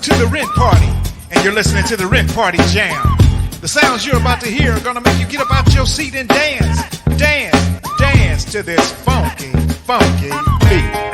to the Rent Party, and you're listening to the Rent Party Jam. The sounds you're about to hear are gonna make you get up out your seat and dance, dance, dance to this funky, funky beat.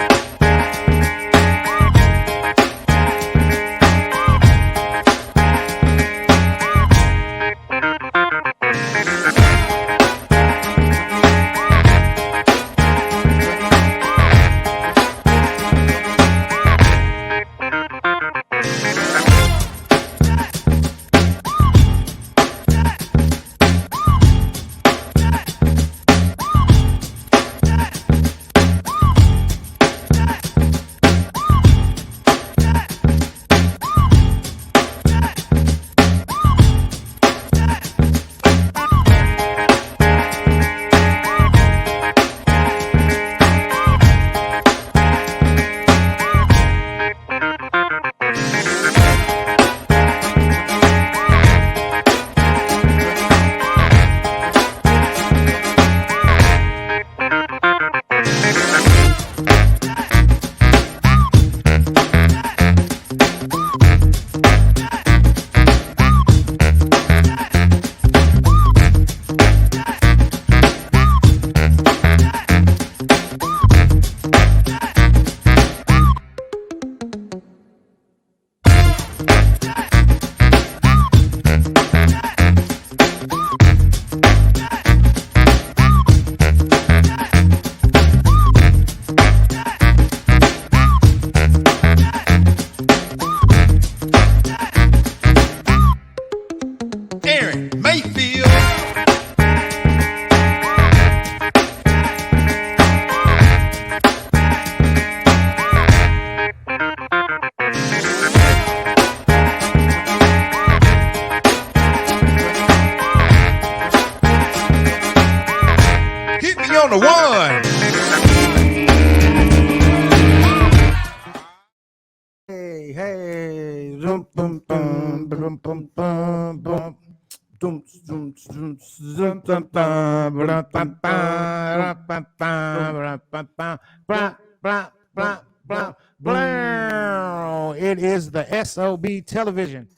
On the one. Hey, boom, boom, boom, boom, boom, boom, boom. Dum, dum, dum, dum, dum, dum, blah, blah, blah, blah, blah, blah, blah, blah, blah, blah, blah. It is the SOB television.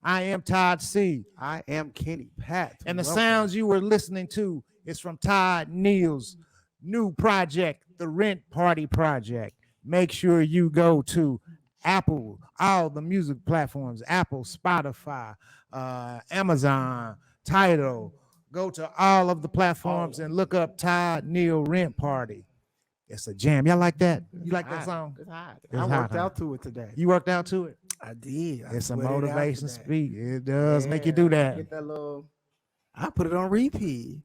I am Todd C. I am Kenny Pat. And the sounds you were listening to is from Todd Neal's new project, the Rent Party Project. Make sure you go to Apple, all the music platforms, Apple, Spotify, Amazon, Tidal. Go to all of the platforms and look up Todd Neal Rent Party. It's a jam. Y'all like that? You like that song? It's hot. It's I hot, worked huh? out to it today. You worked out to it? I did. It's a put it out motivation today. speak. It does make you do that. Get that little. I put it on repeat.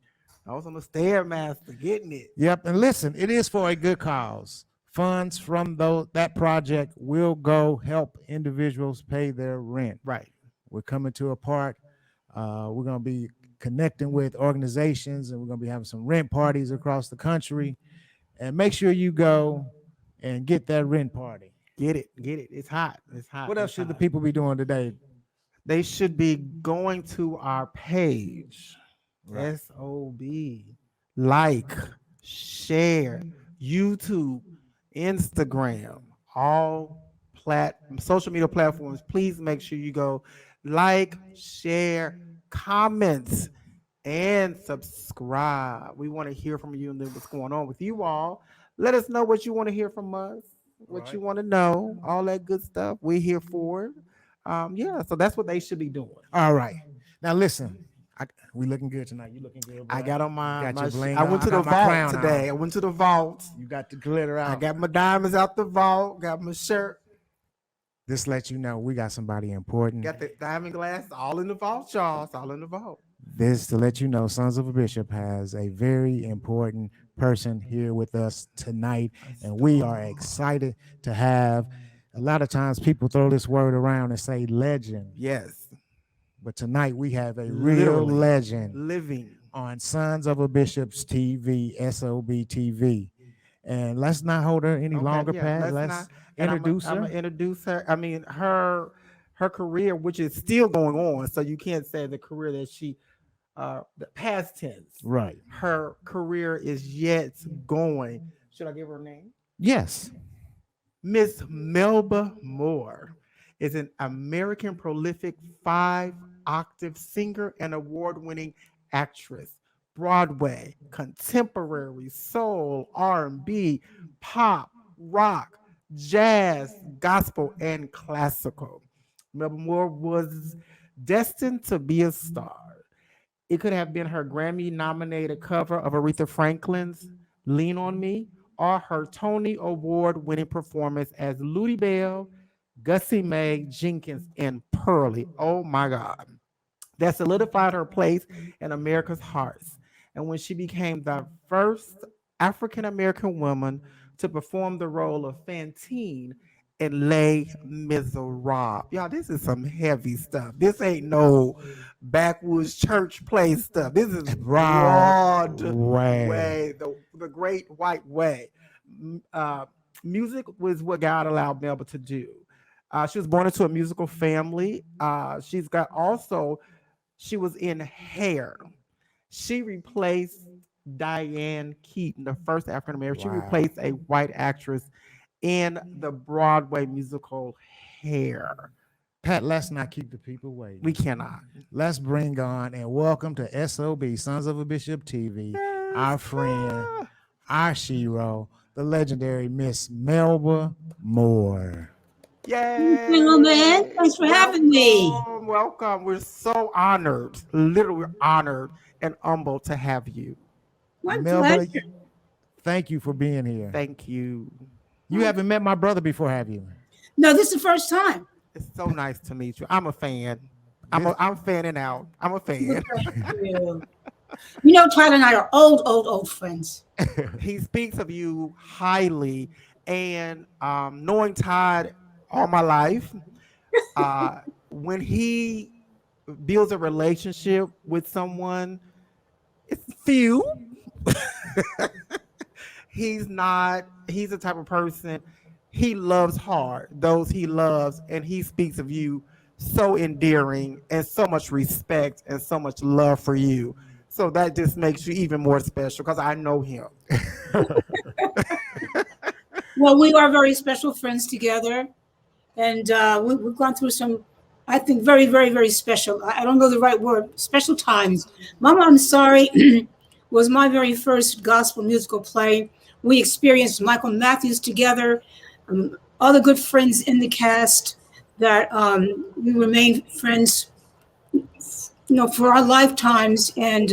I was on the Stairmaster getting it. Yep, and listen, it is for a good cause. Funds from that project will go help individuals pay their rent. Right. We're coming to a part. We're going to be connecting with organizations, and we're going to be having some rent parties across the country. And make sure you go and get that rent party. Get it. It's hot. It's hot. What else should the people be doing today? They should be going to our page. Right. SOB. Like, share, YouTube, Instagram, all social media platforms. Please make sure you go like, share, comment, and subscribe. We want to hear from you and then what's going on with you all. Let us know what you want to hear from us, what you want to know, all that good stuff. We're here for it. So that's what they should be doing. All right. Now listen, we looking good tonight. You looking good, boy. I got on my bling I on. went to I the got my vault crown today. on. I went to the vault. You got the glitter out. I got my diamonds out the vault. Got my shirt. This lets you know we got somebody important. Got the diamond glass. All in the vault, y'all. It's all in the vault. This to let you know Sons of a Bishop has a very important person here with us tonight, and we are excited to have. A lot of times people throw this word around and say legend. Yes. But tonight we have a real Literally. legend Living. on Sons of a Bishop's TV, SOB TV. And let's not hold her any longer, Pat. Let's introduce her. I'm gonna introduce her. I mean, her career, which is still going on, so you can't say the career that she the past tense. Right. Her career is yet going. Should I give her a name? Yes. Miss Melba Moore. is an American prolific 5-octave singer and award-winning actress. Broadway, contemporary, soul, R&B, pop, rock, jazz, gospel, and classical. Melba Moore was destined to be a star. It could have been her Grammy nominated cover of Aretha Franklin's Lean on Me or her Tony Award winning performance as Ludi Bell, Gussie Mae Jenkins, and Pearlie. Oh my God. That solidified her place in America's hearts. And when she became the first African American woman to perform the role of Fantine in Les Miserables. Y'all, this is some heavy stuff. This ain't no backwoods church play stuff. This is Broadway. Broadway, the great white way. Music was what God allowed Melba to do. She was born into a musical family. She was in Hair. She replaced Diane Keaton, the first African American. She Wow. replaced a white actress in the Broadway musical Hair. Pat, let's not keep the people waiting. We cannot. Let's bring on and welcome to SOB, Sons of a Bishop TV, our friend, our shero, the legendary Miss Melba Moore. Yay! Gentlemen, thanks for having me. Welcome. We're so honored, literally honored and humbled to have you. My Melba, pleasure. thank you for being here. Thank you. You haven't met my brother before, have you? No, this is the first time. It's so nice to meet you. I'm a fan. I'm fanning out. I'm a fan. You know, Todd and I are old friends. He speaks of you highly, and knowing Todd all my life, when he builds a relationship with someone, it's few. He's the type of person, he loves hard those he loves, and he speaks of you so endearing and so much respect and so much love for you. So that just makes you even more special because I know him. Well, we are very special friends together. And we've gone through some, I think, very, very, very special. I don't know the right word, special times. Mama, I'm Sorry was my very first gospel musical play. We experienced Michael Matthews together, other good friends in the cast that we remained friends, for our lifetimes. And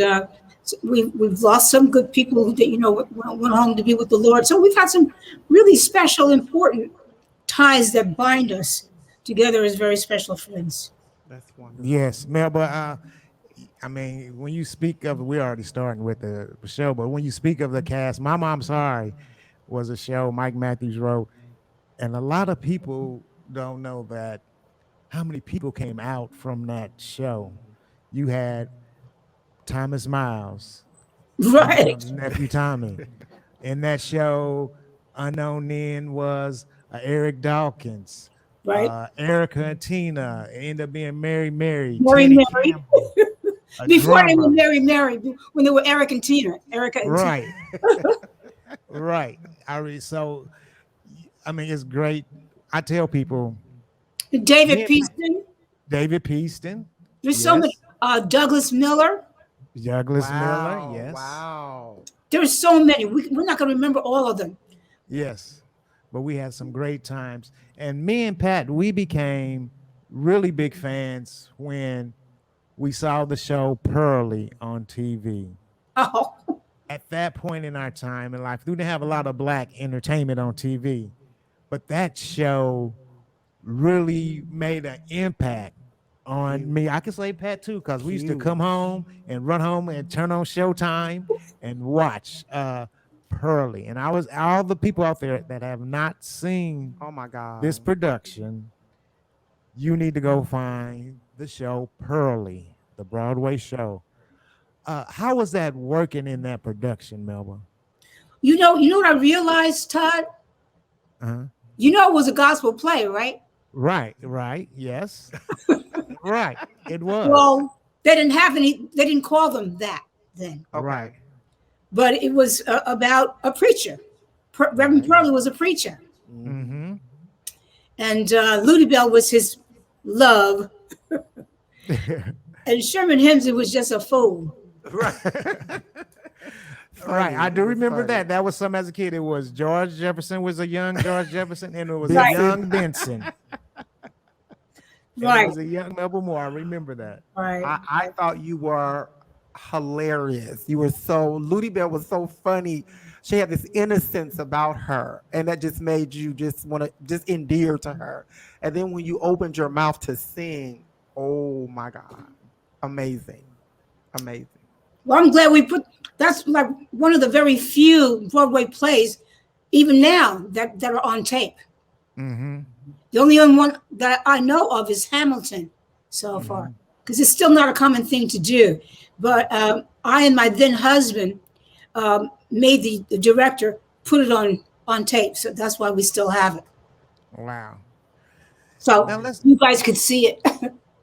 we've lost some good people that, went home to be with the Lord. So we've had some really special, important ties that bind us together as very special friends. That's wonderful. Yes, Melba. When you speak of, we're already starting with the show, but when you speak of the cast, Mama, I'm Sorry was a show Mike Matthews wrote, and a lot of people don't know that how many people came out from that show. You had Thomas Miles, Right. nephew Tommy. In that show, unknown then was Eric Dawkins, Right. Erica and Tina. It ended up being Mary, Mary, Teddy Mary. Campbell, a Before they were drummer. Mary, when they were Eric and Tina. Erica and Right, right. It's great. I tell people, Tina. David Yeah. Peaston. David Peaston, There's so yes. many. Douglas Miller. Douglas Wow, Miller, yes, Wow. There's so many. We're not going to remember all of them. yes. But we had some great times, and me and Pat, we became really big fans when we saw the show Pearlie on TV. Oh, At that point in our time in life, we didn't have a lot of black entertainment on TV, but that show really made an impact on me. I can say Pat too, because we used to come home and run home and turn on Showtime and watch Pearlie. And I was all the people out there that have not seen Oh my God. this production, you need to go find the show Pearlie, the Broadway show. How was that working in that production, Melba? you know what I realized, Todd? Uh-huh. It was a gospel play, right? Right, yes. Right, it was. Well, they didn't have any. They didn't call them that then, Okay. Right. but it was about a preacher. Reverend Pearlie was a preacher, Mm-hmm. and Ludi Bell was his love, and Sherman Hemsley was just a fool. Right, I It do was remember funny. that. That was some as a kid. It was George Jefferson was a young George Jefferson, and it was a Right. young Benson, and it Right, was a young Melba Moore. I remember that. right. I thought you were hilarious. You were so Ludi Bell was so funny. She had this innocence about her, and that just made you just want to just endear to her. And then when you opened your mouth to sing, oh my God, amazing, amazing. Well, I'm glad we put. That's like one of the very few Broadway plays, even now, that are on tape. Mm-hmm. The only other one that I know of is Hamilton so far, because it's still not a common thing to do. But I and my then husband made the director put it on tape, so that's why we still have it. Wow. So Now let's you guys could see it.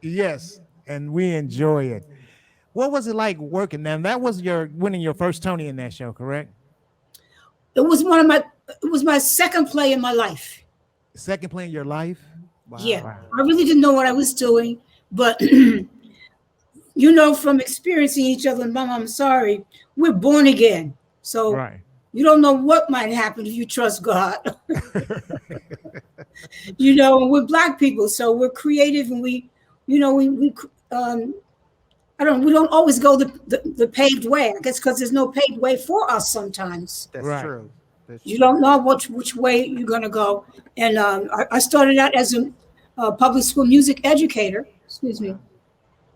yes, and we enjoy it. What was it like working? Now that was your winning your first Tony in that show, correct? It was one of my. It was my second play in my life. Second play in your life. Yeah, Wow. I really didn't know what I was doing, but from experiencing each other, and Mom, I'm sorry, we're born again. So Right. you don't know what might happen if you trust God. And we're black people, so we're creative, and we don't always go the paved way. I guess because there's no paved way for us sometimes. That's Right. true. That's You true. don't know which way you're going to go. And I started out as a public school music educator. Excuse me.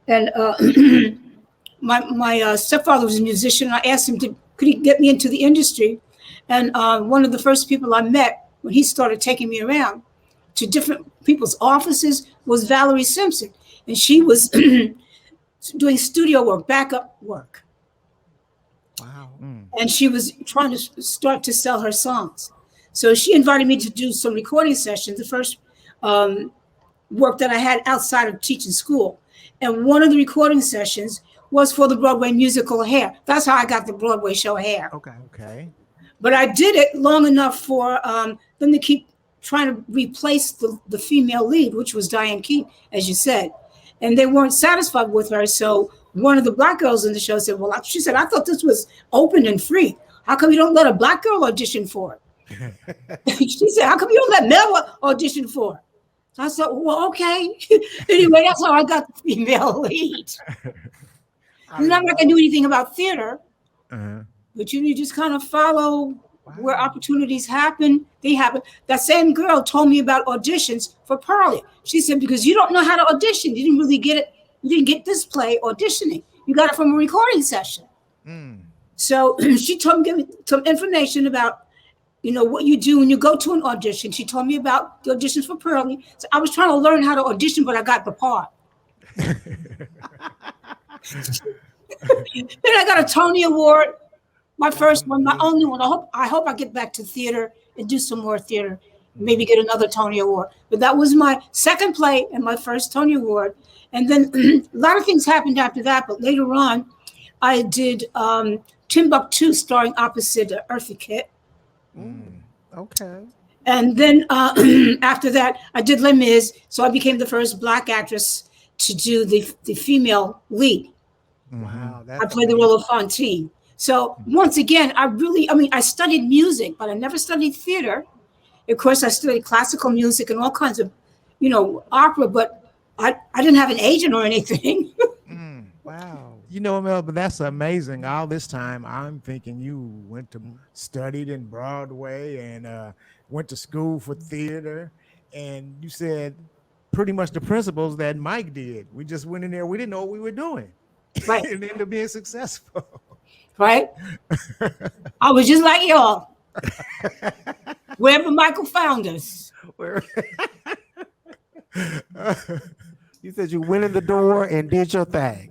And my stepfather was a musician. I asked him could he get me into the industry. And one of the first people I met when he started taking me around to different people's offices was Valerie Simpson. And she was doing studio work, backup work. Wow. And she was trying to start to sell her songs. So she invited me to do some recording sessions, the first work that I had outside of teaching school. And one of the recording sessions was for the Broadway musical Hair. That's how I got the Broadway show Hair. Okay. Okay. But I did it long enough for them to keep trying to replace the female lead, which was Diane Keaton, as you said. And they weren't satisfied with her. So one of the black girls in the show said, well, she said, I thought this was open and free. How come you don't let a black girl audition for it? She said, how come you don't let Melba audition for it? So I said, well, okay. Anyway, that's how I got the female lead. I'm not going to do anything about theater, Uh-huh. but you just kind of follow where opportunities happen. They happen. That same girl told me about auditions for Pearlie. She said, because you don't know how to audition. You didn't really get it. You didn't get this play auditioning. You got it from a recording session. So she told me, give me some information about, what you do when you go to an audition. She told me about the auditions for Pearlie. So I was trying to learn how to audition, but I got the part. Then I got a Tony Award, my first one, my only one. I hope I get back to theater and do some more theater, maybe get another Tony Award. But that was my second play and my first Tony Award. And then a lot of things happened after that. But later on, I did Timbuktu starring opposite Eartha Kitt. Okay. And then after that, I did Les Mis. So I became the first Black actress to do the female lead. Wow. I played the role of Fantine. So once again, I studied music, but I never studied theater. Of course, I studied classical music and all kinds of, opera, but I didn't have an agent or anything. Wow. Mel, but that's amazing. All this time, I'm thinking you studied in Broadway and went to school for theater, and you said pretty much the principles that Mike did. We just went in there. We didn't know what we were doing, Right. and ended up being successful. Right? I was just like y'all. Wherever Michael found us. You said you went in the door and did your thing.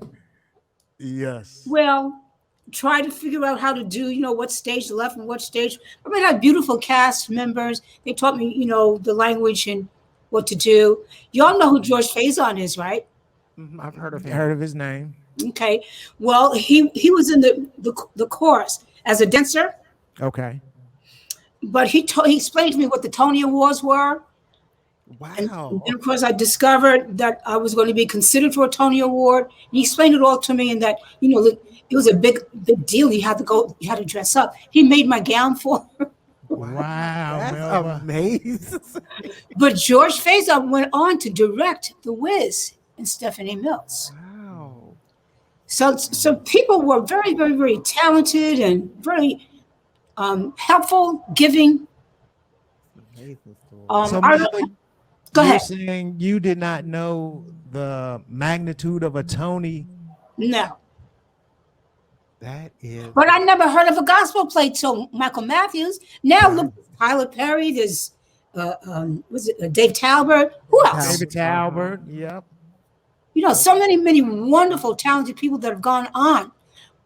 Yes. Well, try to figure out how to do, what stage left and what stage. I had beautiful cast members. They taught me, the language and what to do. Y'all know who George Faison is, right? I've heard of him. Heard of his name? Okay. Well, he was in the chorus as a dancer, Okay. but he explained to me what the Tony Awards were. And Wow. then, of course, I discovered that I was going to be considered for a Tony Award. He explained it all to me, and that it was a big deal. You had to dress up. He made my gown for her. Wow, That's Melba. amazing. But George Faison went on to direct The Wiz and Stephanie Mills. Wow. So people were very, very, very talented and very helpful, giving. Amazing story. So, I Melba, go you're ahead. saying you did not know the magnitude of a Tony? No, That is but I never heard of a gospel play till Michael Matthews. Now look, Tyler Perry. There's was it Dave Talbert? Who else? David Talbert. Yep. So many wonderful, talented people that have gone on,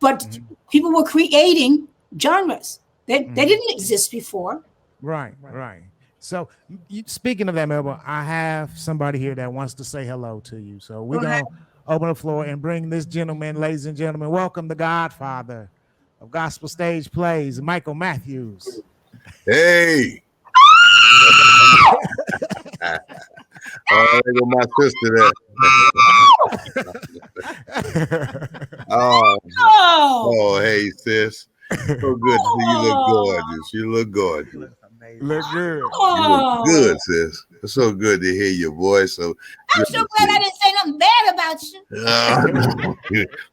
but people were creating genres that they didn't exist before. Right. So, speaking of that, Melba, I have somebody here that wants to say hello to you. So we're Go ahead. gonna open the floor and bring this gentleman, ladies and gentlemen, welcome the Godfather of gospel stage plays, Michael Matthews. Hey. Oh, there go my sister there. Oh, Oh, hey, sis. So good to see you. Look gorgeous. You look gorgeous. amazing. Look good. You look good, sis. It's so good to hear your voice. So I'm good so to glad see I didn't say nothing bad about you.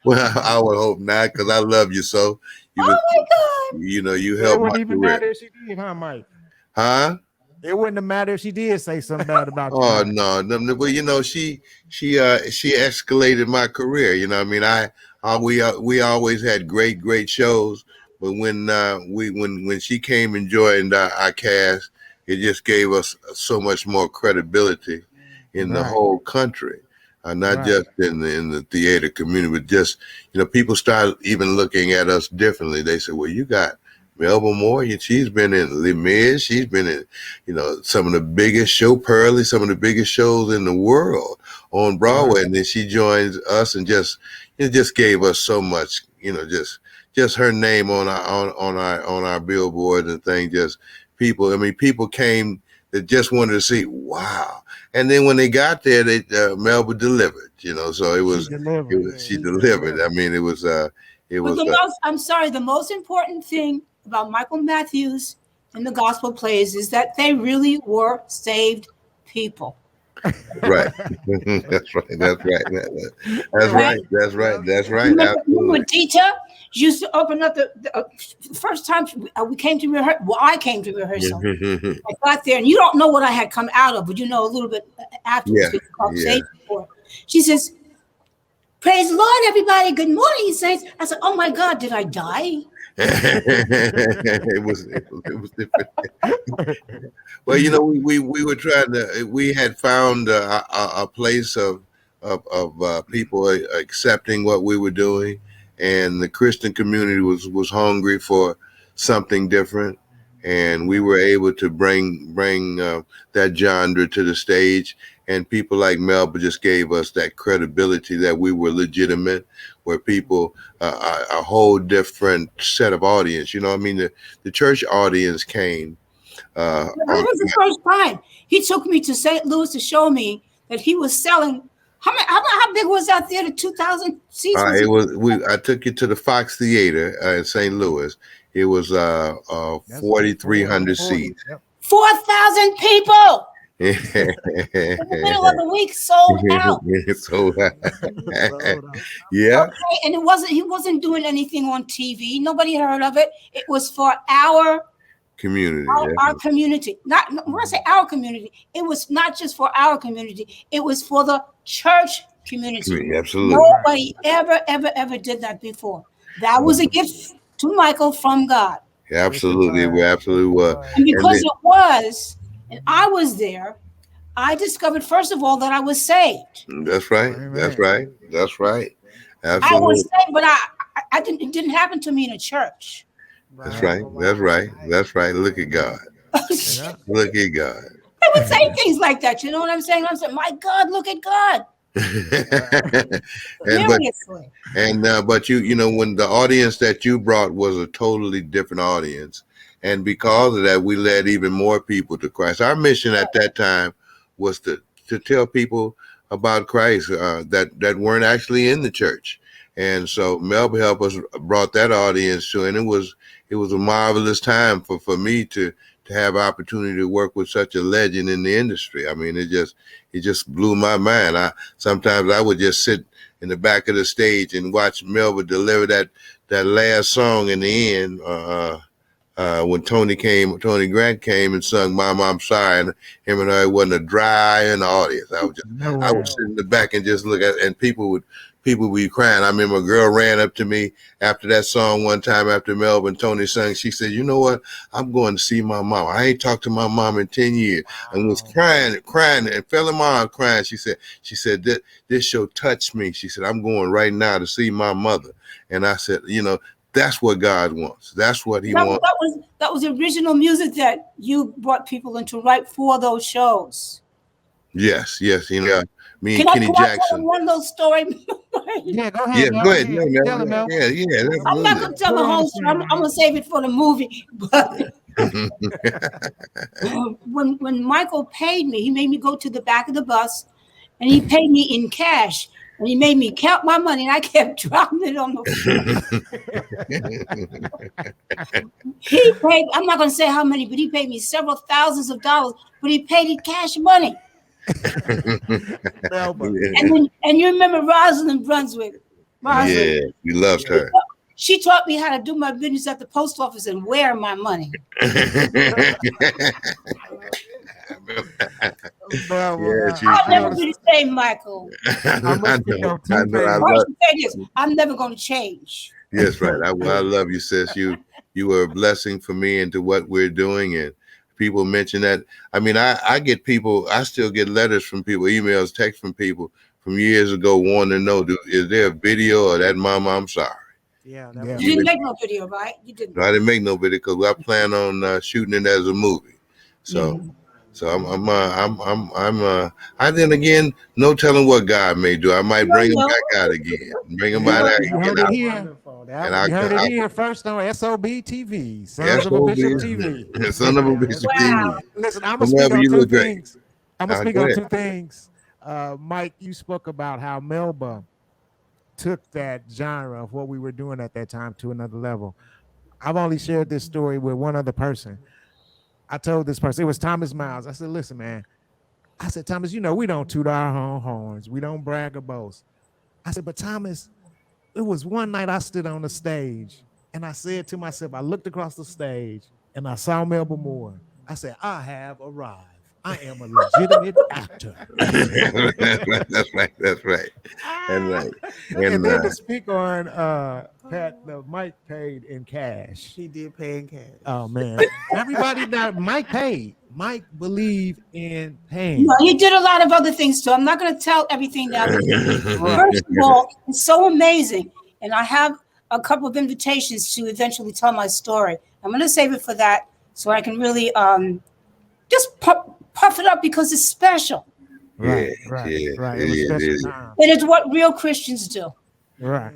well, I would hope not, because I love you so. You, Oh my God. you It helped wouldn't my even career. matter if she did, huh, Mike? Huh? It wouldn't have mattered if she did say something bad about you. Oh Mike. no! But she escalated my career. I mean, we always had great shows, but when she came and joined our cast, it just gave us so much more credibility in the Right. whole country, not Right. just in the theater community, but just people started even looking at us differently. They said, "Well, you got Melba Moore, she's been in Les Mis, she's been in, some of the biggest show, Pearly, some of the biggest shows in the world on Broadway." Right. And then she joins us and it just gave us so much, just her name on our billboards and things. Just people came that just wanted to see, wow. And then when they got there, Melba delivered, so she delivered. I mean, The most important thing about Michael Matthews and the gospel plays is that they really were saved people. right. That's right. That's right. Remember Absolutely. Dita used to open up the first time we came to rehearsal. Well, I came to rehearsal. I got there, and you don't know what I had come out of, but a little bit afterwards. Yeah, Because yeah. before. She says, "Praise the Lord, everybody. Good morning," saints. I said, "Oh my God, did I die?" it was different. Well, we were trying to. We had found a place of people accepting what we were doing, and the Christian community was hungry for something different, and we were able to bring that genre to the stage. And people like Melba just gave us that credibility that we were legitimate, where people, a whole different set of audience. The church audience came. It was the first time. He took me to St. Louis to show me that he was selling. How big was that theater? 2,000 seats? I took you to the Fox Theater in St. Louis. It was 4,300 seats. Yep. 4,000 people. In the middle of the week, sold out. Yeah. Okay, and he wasn't doing anything on TV. Nobody heard of it. It was for our Community. our community. Not when I say our community, it was not just for our community. It was for the church community. Absolutely. Nobody ever did that before. That was a gift to Michael from God. Absolutely. We absolutely were. And because it was, and I was there, I discovered first of all that I was saved. That's right. That's right. That's right. Absolutely. I was saved, but I didn't. It didn't happen to me in a church. That's right. That's right. That's right. Look at God. Look at God. I would say things like that. You know what I'm saying? I'm saying, my God, look at God. Seriously. But when the audience that you brought was a totally different audience, and because of that, we led even more people to Christ. Our mission at that time was to tell people about Christ that weren't actually in the church. And so Melba helped us brought that audience to, and it was a marvelous time for me to have opportunity to work with such a legend in the industry. I mean, it just blew my mind. Sometimes I would just sit in the back of the stage and watch Melba deliver that last song in the end. When Tony Grant came and sung "Mama, I'm Sorry," and him and I wasn't a dry in the audience. I would sit in the back and just look at, and people would be crying. I remember a girl ran up to me after that song one time after Melba and Tony sang. She said, "You know what? I'm going to see my mom. I ain't talked to my mom in 10 years," and was crying, and fell in my arms crying. She said, this show touched me. She said, "I'm going right now to see my mother," and I said, that's what God wants. That's what He wants. That was original music that you brought people into right for those shows. Yes. Me and Kenny Jackson. Jackson. Can I tell one little story? Yeah, go ahead. Yeah, go ahead. Tell him, Mel. Yeah. I'm not gonna tell the whole story. I'm gonna save it for the movie. But when Michael paid me, he made me go to the back of the bus, and he paid me in cash. And he made me count my money, and I kept dropping it on the floor. He paid, I'm not going to say how many, but he paid me several thousands of dollars, but he paid it cash money. And you remember Rosalind Brunswick? Yeah, we loved her. She taught me how to do my business at the post office and wear my money. I'll never be the same, Michael. I'm never going to change. Yes, right. I love you, sis. You were a blessing for me into what we're doing, and people mention that. I mean, I get people. I still get letters from people, emails, texts from people from years ago wanting to know: is there a video of that "Mama, I'm Sorry"? Yeah. You didn't make no video, right? You didn't. No, I didn't make no video because I plan on shooting it as a movie. So. Mm-hmm. So I then again, no telling what God may do. I might bring him back out again. Bring him out again. You heard it here first on SOB TV. Sons of a Bishop TV. Son of a Bishop TV. Listen, I'm going to speak on two things. I'm going to speak on two things. Mike, you spoke about how Melba took that genre of what we were doing at that time to another level. I've only shared this story with one other person. I told this person, it was Thomas Miles. I said, listen, man. I said, Thomas, we don't toot our own horns. We don't brag or boast. I said, but Thomas, it was one night I stood on the stage and I said to myself, I looked across the stage and I saw Melba Moore. I said, I have arrived. I am a legitimate actor. That's right. And then to speak on Pat, Mike paid in cash. He did pay in cash. Oh man, everybody that Mike paid. Mike believed in paying. No, he did a lot of other things too. I'm not going to tell everything now. First of all, it's so amazing, and I have a couple of invitations to eventually tell my story. I'm going to save it for that so I can really just puff it up because it's special. Right. It was special time. And it's what real Christians do. Right.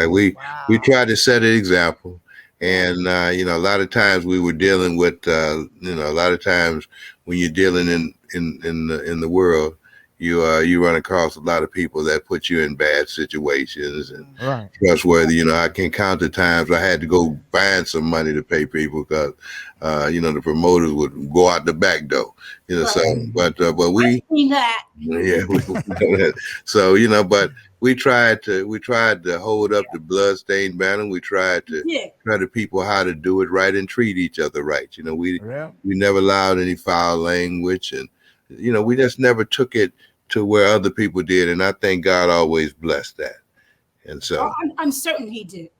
We try to set an example, and a lot of times we were dealing with a lot of times when you're dealing in the world, you run across a lot of people that put you in bad situations and trustworthy. I can count the times I had to go find some money to pay people because the promoters would go out the back door. So but we so but we tried to hold up the bloodstained banner. We tried to try to people how to do it right and treat each other right. We never allowed any foul language, and we just never took it to where other people did, and I think God always blessed that. And so I'm certain He did.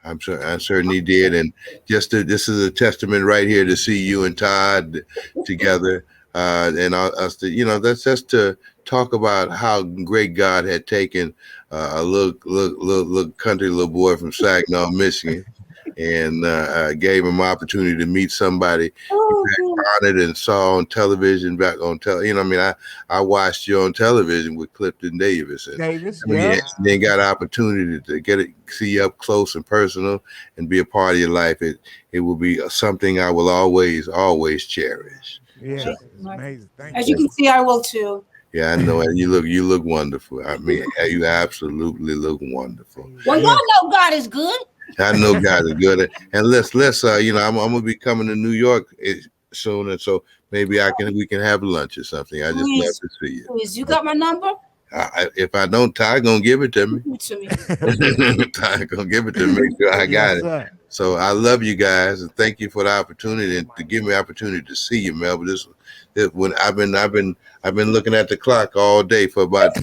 I'm certain He did, and this is a testament right here to see you and Todd together, and us to that's just to talk about how great God had taken a little country little boy from Saginaw, Michigan, and gave him opportunity to meet somebody honored and saw on television back on I watched you on television with Clifton Davis and then got an opportunity to see you up close and personal and be a part of your life. It will be something I will always cherish. Yeah, So, it's amazing. Thank As you. you can see, I will too. yeah, I know it. You look wonderful. I mean, you absolutely look wonderful. Well, Yeah. y'all know God is good. I know God is good. And let's you know, I'm gonna be coming to New York soon, and so maybe we can have lunch or something. I just love Please, to see you. please. You got my number? If I don't, Ty gonna give it to me. Give it to me. Ty gonna give it to me. Make sure I got Yes, it. sir. So I love you guys, and thank you for the opportunity and to give me the opportunity to see you, Melba. This when I've been looking at the clock all day for about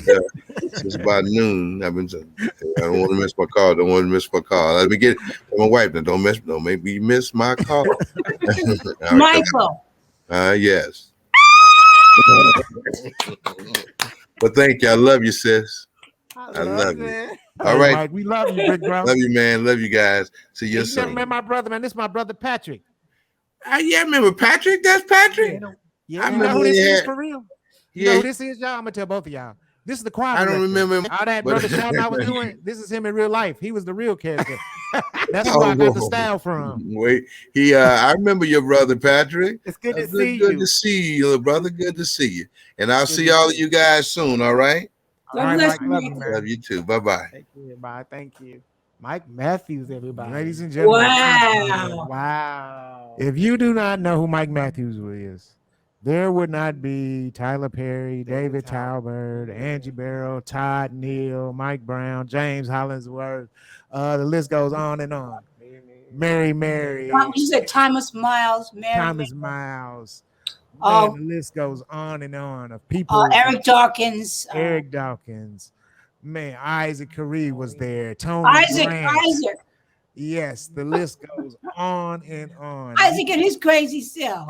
since about noon. I don't want to miss my call. Don't want to miss my call. Let me get it. Tell my wife that don't make me miss my call. Michael. Yes. But thank you. I love you, sis. I love you. it. All Hey, right. Mike, we love you, big bro. Love you, man. Love you guys. See you You never soon. met my brother, man. This is my brother Patrick. Yeah, I remember Patrick. That's Patrick. Yeah. Yeah. I You know remember who when this he is had. for real? You know Yeah, who this is, y'all? I'm gonna tell both of y'all. This is the choir I don't director. remember him, All that but- brother shouting I was doing. This is him in real life. He was the real character. That's Oh, where I got the style from. Wait, I remember your brother Patrick. It's good to Good, see good you. to see you, little brother. Good to see you. And I'll Good see to all of you guys soon. All right. All God right, bless Mike. you, Love you, Michael. man. Love you too. Bye bye. Thank you, everybody. Thank you. Mike Matthews, everybody. Ladies and gentlemen. Wow. Wow. If you do not know who Mike Matthews is, there would not be Tyler Perry, David Talbert, Angie Barrow, Todd Neal, Mike Brown, James Hollingsworth. The list goes on and on. Mary, You said Thomas Miles, Mary, Thomas Miles. Oh. Man, the list goes on and on of people. Eric Dawkins, Eric Dawkins. Man, Isaac Carey was there. Tony Isaac, Grant. Isaac, Yes, the list goes on and on. Isaac and his crazy self.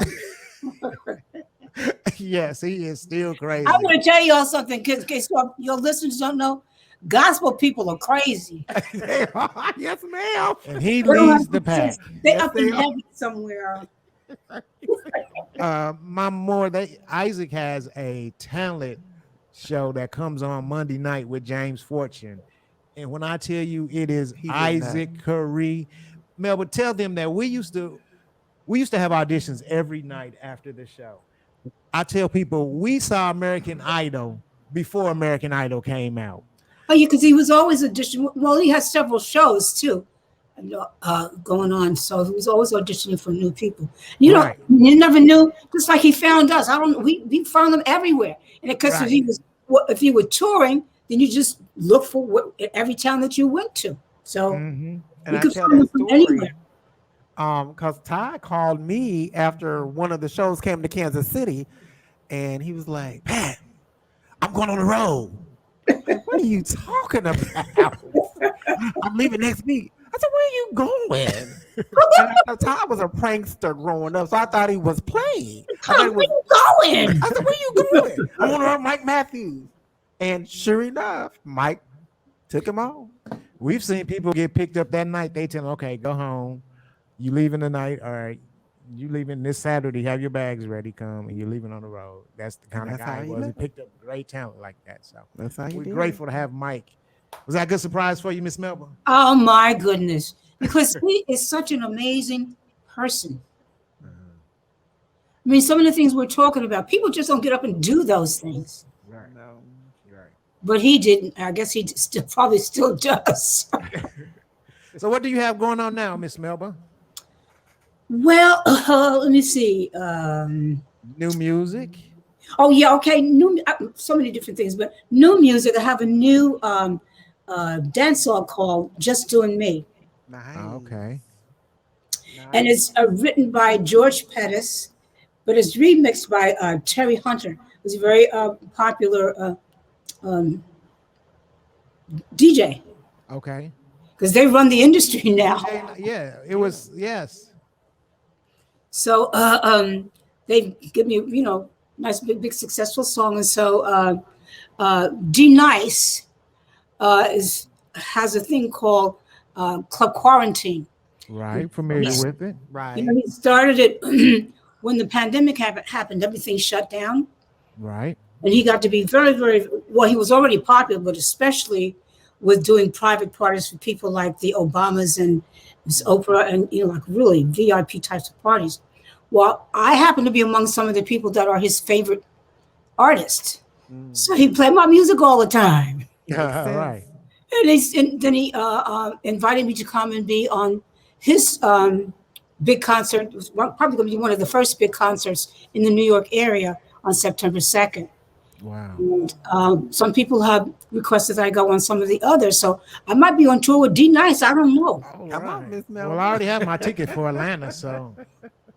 Yes, he is still crazy. I'm going to tell you all something because your listeners don't know. Gospel people are crazy. They are. Yes, ma'am. And he They don't leads have the to pack. sense. They Yes, up they in are. heaven somewhere. Mama Moore, Isaac has a talent show that comes on Monday night with James Fortune. And when I tell you it is He's a Isaac Curry, Melba, tell them that we used to have auditions every night after the show. I tell people we saw American Idol before American Idol came out. Oh, yeah, because he was always auditioning. Well, he has several shows too going on. So he was always auditioning for new people. You know, Right. you never knew. Just like he found us. I don't. We found him everywhere. And because Right. if he were touring, then you just look for every town that you went to. So Mhm. And we I could tell find that him from story. anywhere. Because Ty called me after one of the shows came to Kansas City, and he was like, "Pat, I'm going on the road." I'm like, what are you talking about? I'm leaving next week. I said, "Where are you going?" And I thought Ty was a prankster growing up, so I thought he was playing. I thought Where he was. you going? I said, "Where you going?" I'm on the road with Mike Matthews, and sure enough, Mike took him on. We've seen people get picked up that night. They tell them, okay, go home. You leaving tonight. All right. You leaving this Saturday. Have your bags ready. Come and you're leaving on the road. That's the kind of That's how guy he he was. He lived. picked up great talent like that. So That's how he we're did. grateful to have Mike. Was that a good surprise for you, Miss Melba? Oh my goodness! Because he is such an amazing person. I mean, some of the things we're talking about, people just don't get up and do those things. Right. No. Right. But he didn't. I guess he probably still does. So what do you have going on now, Miss Melba? Well, let me see. New music. Oh yeah, okay. So many different things, but new music. I have a new dance song called "Just Doing Me," Nice. Okay. and it's written by George Pettis, but it's remixed by Terry Hunter, who's a very popular DJ Okay. because they run the industry now. Yeah, it was, yes. So they give me, nice big successful song, and so D Nice has a thing called Club Quarantine. Right. Familiar Yes. with it. Right. He started it when the pandemic happened. Everything shut down, Right. and he got to be very, very well. He was already popular, but especially with doing private parties for people like the Obamas and Miss Oprah, and like really VIP types of parties. Well, I happen to be among some of the people that are his favorite artists. Mm. So he played my music all the time. Makes sense. Right. And then he invited me to come and be on his big concert. It was probably going to be one of the first big concerts in the New York area on September 2nd. Wow. And some people have requested that I go on some of the others. So I might be on tour with D Nice. I don't know. All Come on, right. Miss Well, Melba. I already have my ticket for Atlanta, so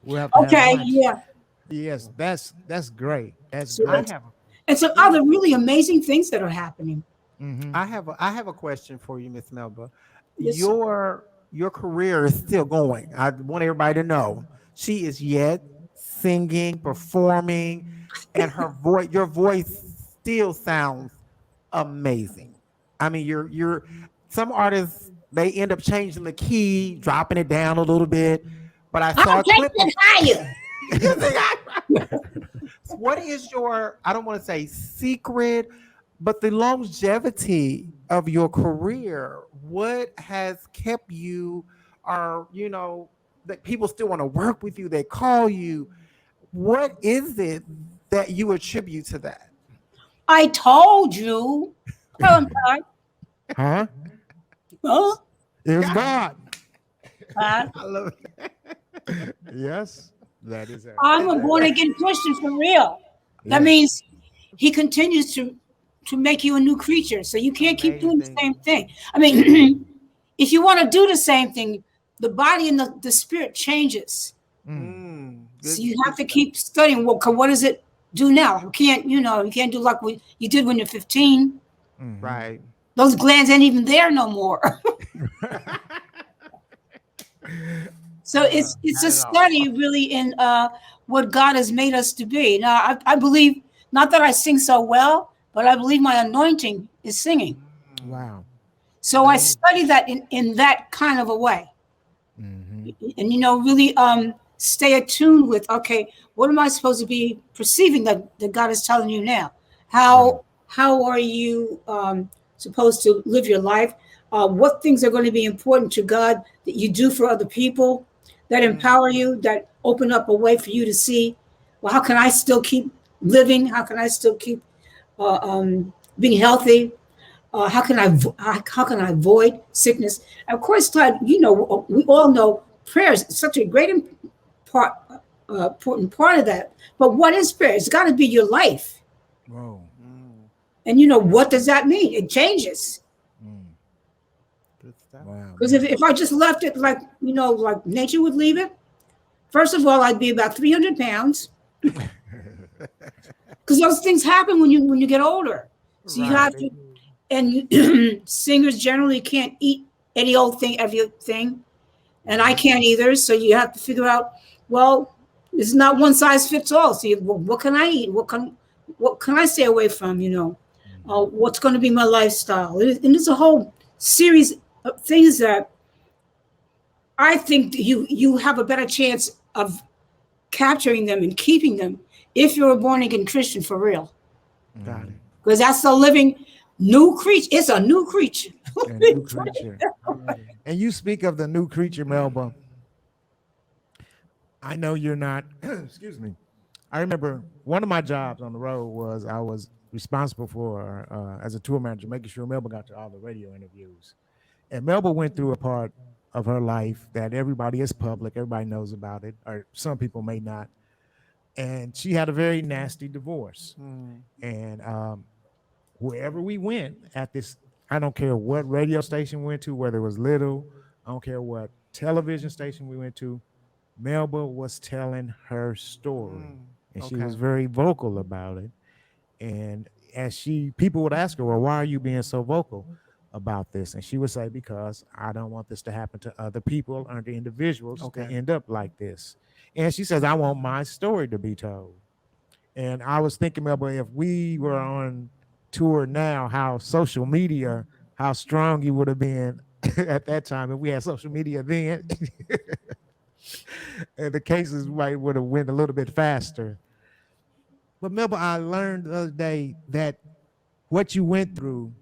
we'll have to have Okay, lunch. yeah. Yes, that's great. That's So, I great. have and some other really amazing things that are happening. Mm-hmm. I have a question for you, Miss Melba. Yes, sir. Your career is still going. I want everybody to know she is yet singing, performing, and your voice still sounds amazing. I mean, you're some artists they end up changing the key, dropping it down a little bit. But I I'll saw a take clip of it higher. you sing. What is your, I don't want to say secret, but the longevity of your career? What has kept you, or, that people still want to work with you, they call you? What is it that you attribute to that? I told you. Tell him, Todd. Huh? Huh? It was God. Todd. I love Yes, that is it. I'm a born again Christian for real. That Yeah. means he continues to make you a new creature. So you can't keep doing the Amazing. same thing. I mean, if you want to do the same thing, the body and the spirit changes. Good, So you good have to stuff. keep studying. What does it do now? You can't do like what you did when you're 15. Mm-hmm. Right. Those glands ain't even there no more. So it's Not a at all. study really in what God has made us to be. Now I believe not that I sing so well, but I believe my anointing is singing. Wow. So I Amazing. study that in that kind of a way, Mm-hmm. and really stay attuned with, okay, what am I supposed to be perceiving that God is telling you now? Right. How are you supposed to live your life? What things are going to be important to God that you do for other people, that Mm. empower you, that open up a way for you to see, well, how can I still keep living? How can I still keep being healthy? How can I avoid sickness? And of course, Todd, we all know prayer is such a great part, important part of that. But what is prayer? It's got to be your life. Whoa. Mm. And what does that mean? It changes. Mm. Good stuff. Wow, Because man. if I just left it like nature would leave it, first of all, I'd be about 300 pounds. Because those things happen when you get older. So you Right. have They to, do. and singers generally can't eat any old thing, everything, and I can't either. So you have to figure out, well, it's not one size fits all. So what can I eat? What can I stay away from? What's going to be my lifestyle? And it's a whole series of things that I think that you have a better chance of capturing them and keeping them if you're a born again Christian for real, Got Mm-hmm. it. because that's a living new creature. It's a new creature. A new creature. And you speak of the new creature, Melba. I know you're not. Excuse me. I remember one of my jobs on the road was I was responsible for as a tour manager, making sure Melba got to all the radio interviews. And Melba went through a part of her life that everybody is public, everybody knows about it, or some people may not. And she had a very nasty divorce. Mm. And wherever we went at this, I don't care what radio station we went to, whether it was little, I don't care what television station we went to, Melba was telling her story. Mm. And she was Okay. very vocal about it. And as people would ask her, well, why are you being so vocal about this? And she would say, because I don't want this to happen to other people or the individuals to Okay. end up like this. And she says, I want my story to be told. And I was thinking about if we were on tour now, how social media, how strong you would have been at that time if we had social media then. And the cases might would have went a little bit faster. But remember, I learned the other day that what you went through,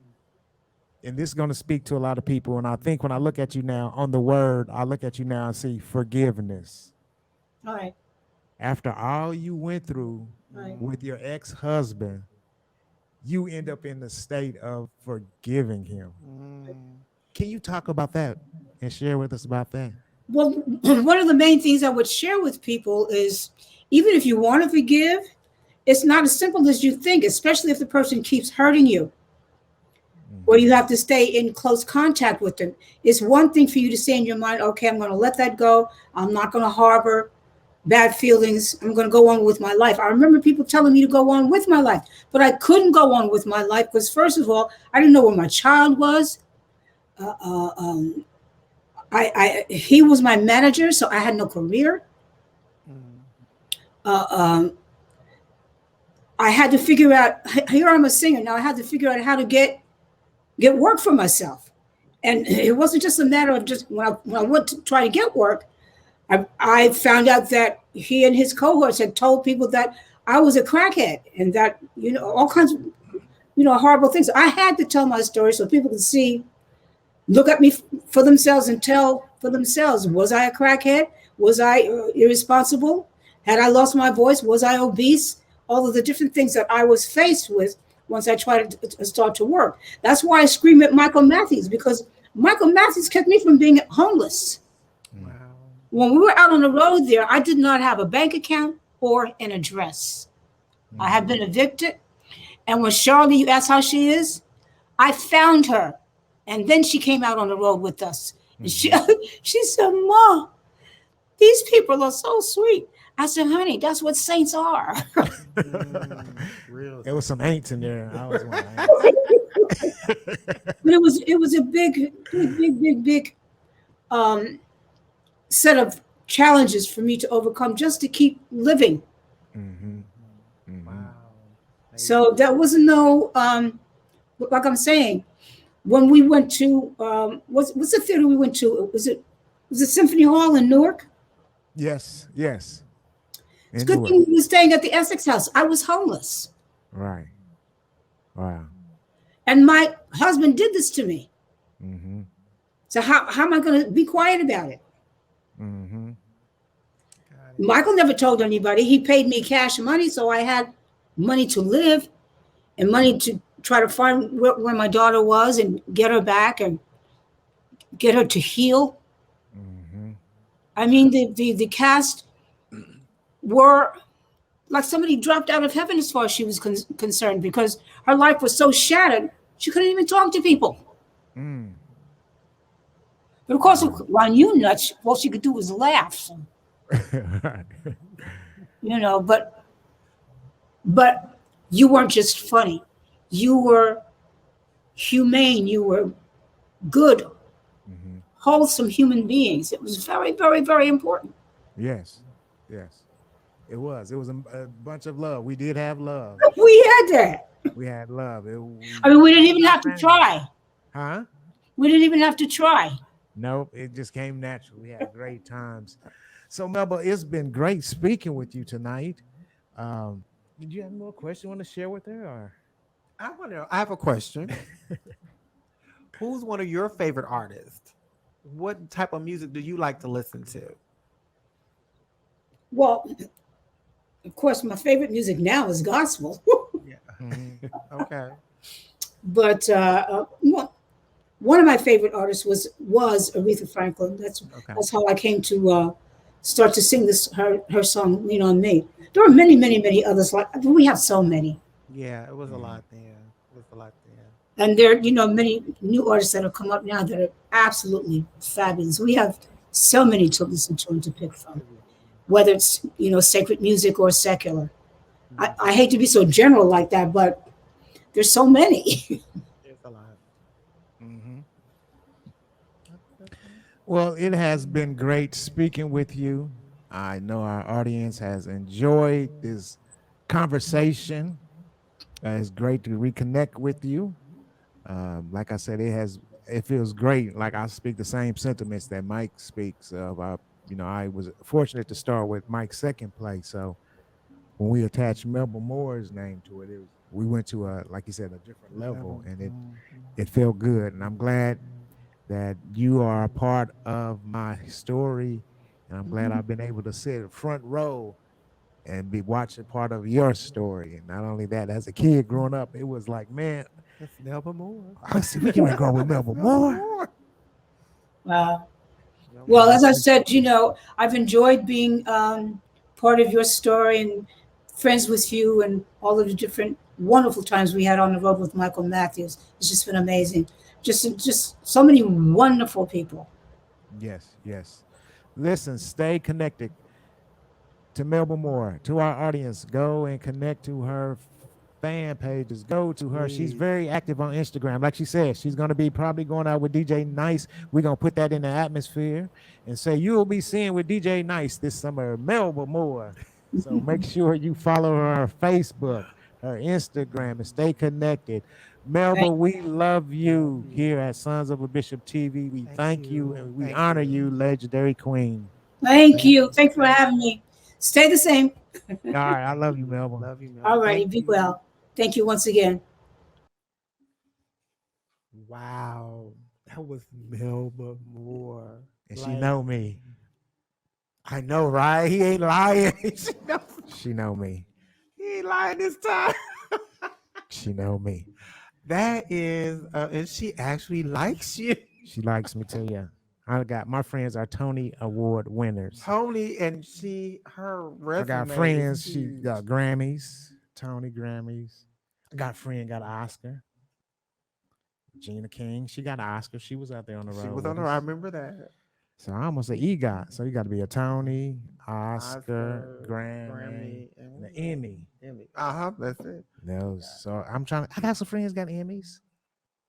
and this is going to speak to a lot of people. And I think when I look at you now on the word, I look at you now and see forgiveness. All right. After all you went through Right. with your ex-husband, you end up in the state of forgiving him. Mm, Can you talk about that and share with us about that? Well, one of the main things I would share with people is even if you want to forgive, it's not as simple as you think, especially if the person keeps hurting you or you have to stay in close contact with them. It's one thing for you to say in your mind, okay, I'm going to let that go. I'm not going to harbor bad feelings. I'm going to go on with my life. I remember people telling me to go on with my life, but I couldn't go on with my life because, first of all, I didn't know where my child was. Uh, uh, um, he was my manager, so I had no career. mm, Uh, um, I had to figure out. Here I'm a singer now. I had to figure out how to get work for myself, and it wasn't just a matter of just when I went to try to get work. I found out that he and his cohorts had told people that I was a crackhead and that all kinds of horrible things. I had to tell my story so people could see, look at me for themselves and tell for themselves: was I a crackhead? Was I irresponsible? Had I lost my voice? Was I obese? All of the different things that I was faced with once I tried to start to work. That's why I scream at Michael Matthews, because Michael Matthews kept me from being homeless. wow. When we were out on the road there, I did not have a bank account or an address. I had been evicted. And when Charlie, you asked how she is, I found her. And then she came out on the road with us. And she said, "Ma, these people are so sweet." I said, "Honey, that's what saints are." Real. There was some ain'ts in there. I was one. But it was a big um, set of challenges for me to overcome just to keep living. Mm-hmm. Mm-hmm. Wow. So that wasn't no like I'm saying, when we went to what's the theater we went to? Was it Symphony Hall in Newark? Yes, yes. It's a Into good it. thing we were staying at the Essex House. I was homeless, Right. Wow. and my husband did this to me. Mm-hmm. So how am I going to be quiet about it? Mm-hmm. Got it. Michael never told anybody. He paid me cash money, so I had money to live and money to try to find where my daughter was and get her back and get her to heal. Mm-hmm. I mean, the cast were like somebody dropped out of heaven as far as she was concerned, because her life was so shattered she couldn't even talk to people. Mm. But of course, on you nuts, all she could do was laugh. So, Right. but you weren't just funny. You were humane. You were good, Mm-hmm. wholesome human beings. It was very, very, very important. Yes. Yes. It was. It was a bunch of love. We did have love. We had that. We had love. We I mean, we didn't love even our have to family. try. Huh? We didn't even have to try. Nope. It just came natural. We had great times. So, Melba, it's been great speaking with you tonight. Did you have more questions you want to share with her? Or? I wonder. I have a question. Who's one of your favorite artists? What type of music do you like to listen to? Well, of course, my favorite music now is gospel. Yeah. Mhm. Okay. But one of my favorite artists was Aretha Franklin. That's Okay. that's how I came to start to sing this her song "Lean on Me." There were many, many, many others. Like we have so many, Yeah, it was a Mhm. lot then. It was a lot then. and there many new artists that have come up now that are absolutely fabulous. We have so many to listen to and to pick from, whether it's sacred music or secular. I hate to be so general like that, but there's so many. It's a lot. Mhm. Well, it has been great speaking with you. I know our audience has enjoyed this conversation. It's great to reconnect with you. Like I said, it feels great. Like I speak the same sentiments that Mike speaks of. I was fortunate to start with Mike's second play. So when we attached Melba Moore's name to it, we went to like you said, a different level, Level. and it Mhm. it felt good. And I'm glad that you are a part of my story, and I'm glad I've been able to sit front row and be watching part of your story. And not only that, as a kid growing up, it was like, man, That's Melba Moore. I see we can grow with That's Melba Melba Moore. Moore. Wow. Melba Well, as Moore. I said, I've enjoyed being part of your story and friends with you and all of the different wonderful times we had on the road with Michael Matthews. It's just been amazing. Just so many wonderful people. Yes, yes. Listen, stay connected to Melba Moore, to our audience. Go and connect to her fan pages. Go to her. She's Please. very active on Instagram. Like she said, she's going to be probably going out with DJ Nice. We're going to put that in the atmosphere and say you'll be seeing with DJ Nice this summer, Melba Moore. So make sure you follow her on Facebook, her Instagram, and stay connected. Melba, Thank, we love Love you you. here at Sons of a Bishop TV. We Thank thank you you. and we Thank honor you. you, legendary queen. thank Thank you. you. Thank you for Thank having you. me. Stay the same. All right, I love you, Melba. Love you, Melba. All righty. Thank Be you. well. Thank you once again. Wow. That was Melba Moore. And she Like, know me. I know, right? He ain't lying. she, know, She know me. he ain't lying this time. She know me. That is, and she actually likes you. She likes me too. Yeah. I got my friends are Tony Award winners. Tony, and her I got resume is friends. She huge. got Grammys, Tony Grammys. I got a friend got an Oscar. Gina King. She got an Oscar. She was out there on the She road was on with her. I us. remember that. So I almost said EGOT. So you got to be a Tony, Oscar, Oscar, Grammy, Grammy, and and what an was that? Emmy. Emmy. Uh-huh. That's it. Those. So I'm trying. I got some friends got Emmys.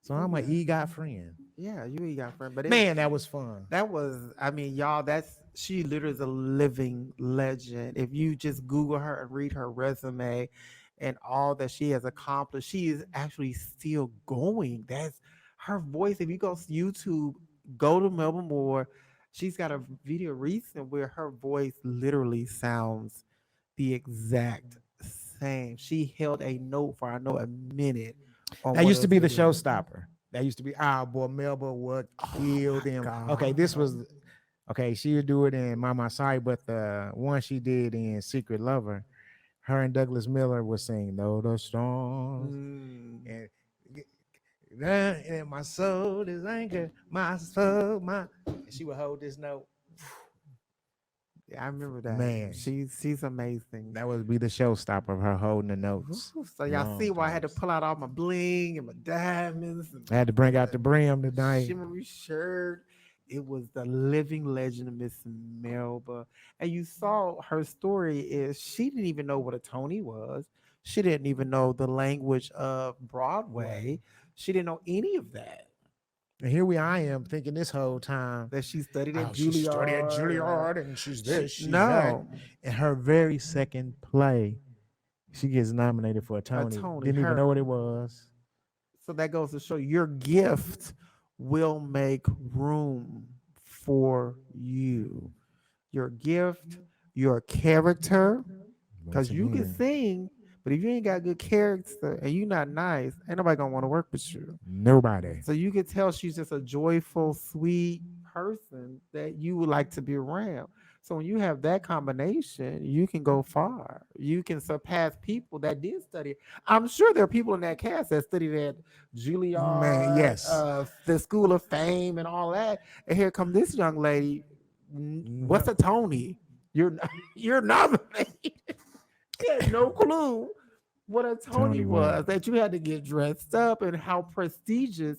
So I'm an Yeah. EGOT friend. Yeah, you ain't got friend, but Man, that was fun. that was, I mean, y'all, she literally is a living legend. If you just Google her and read her resume and all that she has accomplished, she is actually still going. That's her voice. If you go to YouTube, go to Melba Moore. She's got a video recent where her voice literally sounds the exact same. She held a note for, I know, a minute on That one used of to those be the videos. showstopper. That used to be our boy Melba would Oh kill my them. Okay, this God. was okay. She would do it in Mama Sorry, but the one she did in Secret Lover, her and Douglas Miller was singing "Know the Storms" Mm. and and my soul is anchored, my soul, my. And she would hold this note. Yeah, I remember that. Man, She's amazing. that would be the showstopper of her holding the notes. Ooh, so y'all Long see why I had to times. pull out all my bling and my diamonds and I had to bring out my the brim tonight. shimmery shirt. It was the living legend of Miss Melba. And you saw her story is she didn't even know what a Tony was. She didn't even know the language of Broadway. She didn't know any of that. And here I am thinking this whole time, That she studied at oh, she studied at Juilliard. Juilliard and she's this, she's that. No, In her very second play, she gets nominated for a a Tony. Tony. Didn't even know Her. what it was. So that goes to show your gift will make room for you. Your gift, your character, Once because you can again, sing, but if you ain't got good character and you not nice, ain't nobody gonna want to work with you. nobody. So you can tell she's just a joyful, sweet person that you would like to be around. So when you have that combination, you can go far. You can surpass people that did study. I'm sure there are people in that cast that studied at Man, Juilliard, yes. the School of Fame, and all that. And here come this young lady. What's No, a Tony? You're you're nominated. She had no clue what a Tony Tony was. was. That you had to get dressed up and how prestigious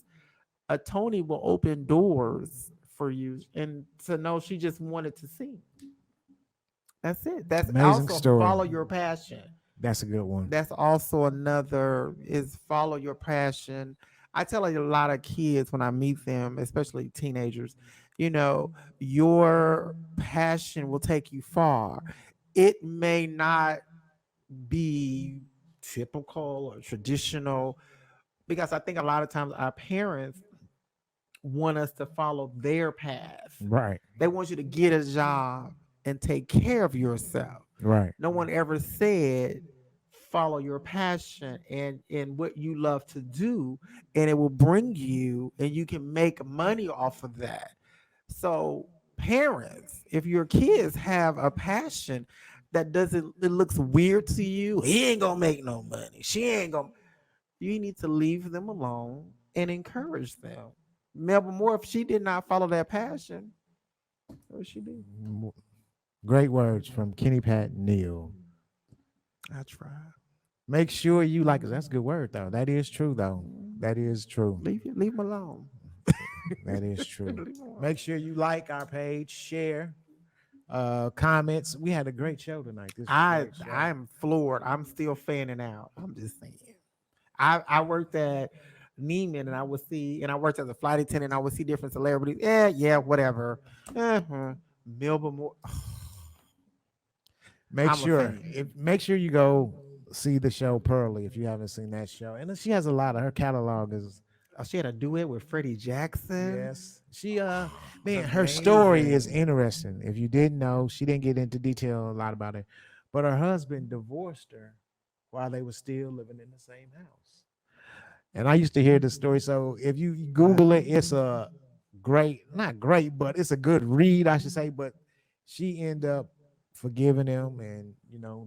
a Tony will open doors for you, and to know she just wanted to sing. That's it. That's Amazing also story. follow your passion. That's a good one. That's also another is follow your passion. I tell a lot of kids when I meet them, especially teenagers, your passion will take you far. It may not be typical or traditional because I think a lot of times our parents want us to follow their path. Right, They want you to get a job and take care of yourself. right. No one ever said follow your passion and what you love to do, and it will bring you and you can make money off of that. So parents, if your kids have a passion, that doesn't, it looks weird to you, he ain't gonna make no money. She ain't gonna. You need to leave them alone and encourage them. Melba Moore, if she did not follow that passion, what she did? Great words from Kenny Pat Neal. I tried. Make sure you like it. That's a good word though. That is true though. That is true. Leave them alone. That is true. Leave 'em alone. Make sure you like our page, share, comments. We had a great show tonight. This was a great show. I'm floored. I'm still fanning out. I'm just saying. I worked at Neiman and I would see, and I worked as a flight attendant. I would see different celebrities. Yeah, whatever. Melba Moore. Make fan. make sure you go see the show Pearly if you haven't seen that show. And she has a lot of her catalog is She had a duet with Freddie Jackson. yes. She man, her story is Amazing. interesting. If you didn't know, she didn't get into detail a lot about it. But her husband divorced her while they were still living in the same house. And I used to hear the story. So if you Google it, it's a great, not great, but it's a good read, I should say. But she ended up forgiving him, and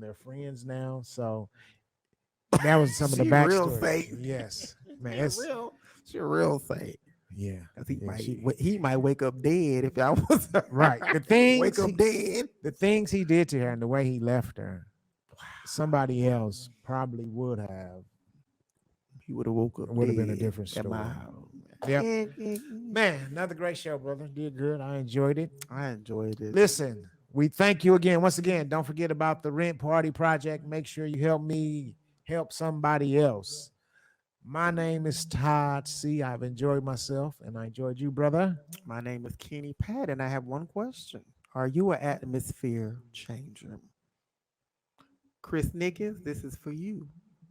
they're friends now. So that was some of the She real backstory. saint. Yes, man. She a real saint. Yeah, 'Cause he yeah, might she- he might wake up dead if I was right. The things wake up dead. the things he did to her and the way he left her, somebody else probably would have. He would have woke up. Would have been a dead different at my story. house. Yep. Man, another great show, brother. Did good. I enjoyed it. I enjoyed it. Listen, we thank you again. Once again, don't forget about the Rent Party Project. Make sure you help me help somebody else. My name is Todd C. I've enjoyed myself, and I enjoyed you, brother. My name is Kenny Pat, and I have one question. Are you an atmosphere changer? Chris Nickens, this is for you.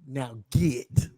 Now get.